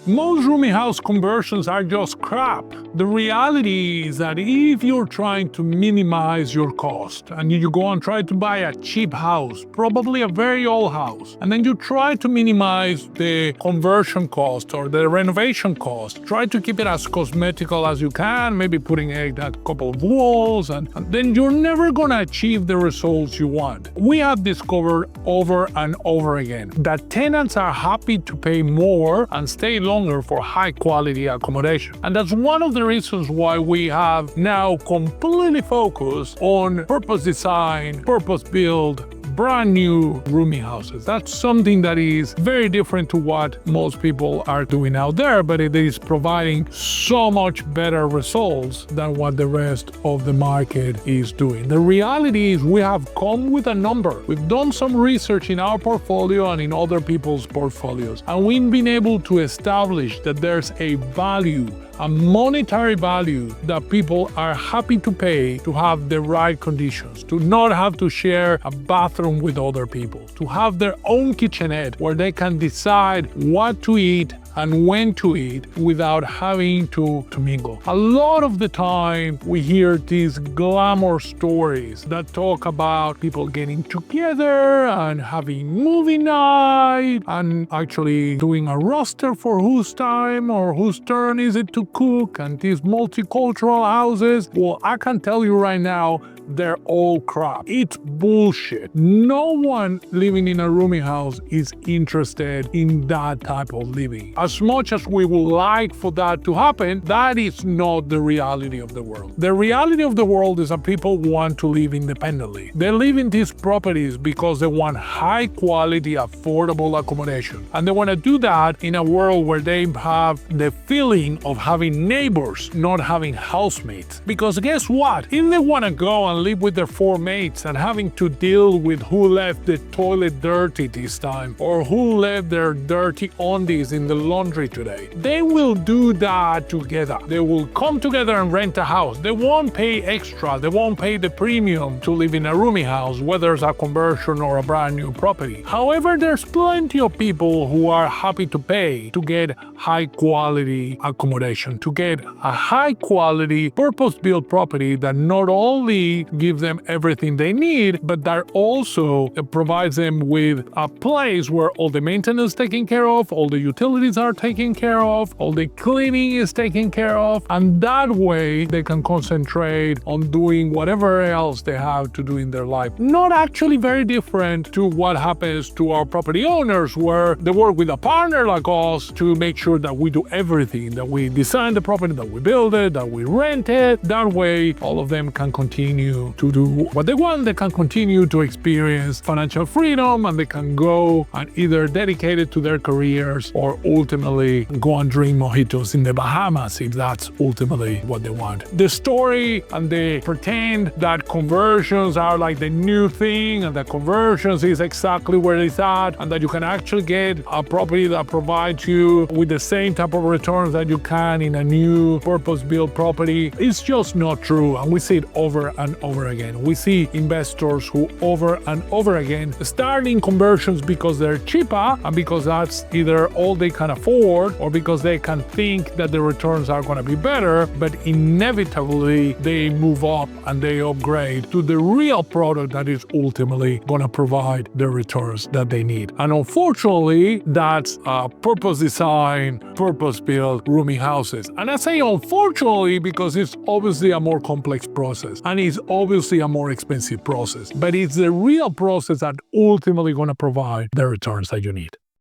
Most rooming house conversions are just crap. The reality is that if you're trying to minimize your cost and you go and try to buy a cheap house, probably a very old house, and then you try to minimize the conversion cost or the renovation cost, try to keep it as cosmetical as you can, maybe putting a couple of walls, and then you're never gonna achieve the results you want. We have discovered over and over again that tenants are happy to pay more and stay longer for high quality accommodation. And that's one of the reasons why we have now completely focused on purpose design, purpose build, brand new rooming houses. That's something that is very different to what most people are doing out there, but it is providing so much better results than what the rest of the market is doing. The reality is we have come with a number. We've done some research in our portfolio and in other people's portfolios, and we've been able to establish that there's a value, a monetary value that people are happy to pay to have the right conditions, to not have to share a bathroom with other people, to have their own kitchenette where they can decide what to eat and when to eat without having to mingle. A lot of the time we hear these glamour stories that talk about people getting together and having movie night and actually doing a roster for whose time or whose turn is it to cook, and these multicultural houses. Well, I can tell you right now, they're all crap. It's bullshit. No one living in a rooming house is interested in that type of living. As much as we would like for that to happen, that is not the reality of the world. The reality of the world is that people want to live independently. They live in these properties because they want high quality, affordable accommodation. And they want to do that in a world where they have the feeling of having neighbors, not having housemates. Because guess what? If they want to go and live with their four mates and having to deal with who left the toilet dirty this time or who left their dirty undies in the laundry today, they will do that together. They will come together and rent a house. They won't pay extra. They won't pay the premium to live in a rooming house, whether it's a conversion or a brand new property. However, there's plenty of people who are happy to pay to get high quality accommodation, to get a high quality purpose-built property that not only gives them everything they need, but that also provides them with a place where all the maintenance is taken care of, all the utilities are taken care of, all the cleaning is taken care of, and that way they can concentrate on doing whatever else they have to do in their life. Not actually very different to what happens to our property owners, where they work with a partner like us to make sure that we do everything, that we design the property, that we build it, that we rent it. That way all of them can continue to do what they want. They can continue to experience financial freedom, and they can go and either dedicate it to their careers or ultimately go and drink mojitos in the Bahamas if that's ultimately what they want. The story and they pretend that conversions are like the new thing and that conversions is exactly where it's at and that you can actually get a property that provides you with the same type of returns that you can in a new purpose-built property. It's just not true, and we see it over and over again. We see investors who over and over again start in conversions because they're cheaper and because that's either all they can afford or because they can think that the returns are going to be better, but inevitably they move up and they upgrade to the real product that is ultimately going to provide the returns that they need. And unfortunately, that's purpose design, purpose-built rooming houses. And I say unfortunately because it's obviously a more complex process and it's obviously a more expensive process, but it's the real process that ultimately going to provide the returns that you need.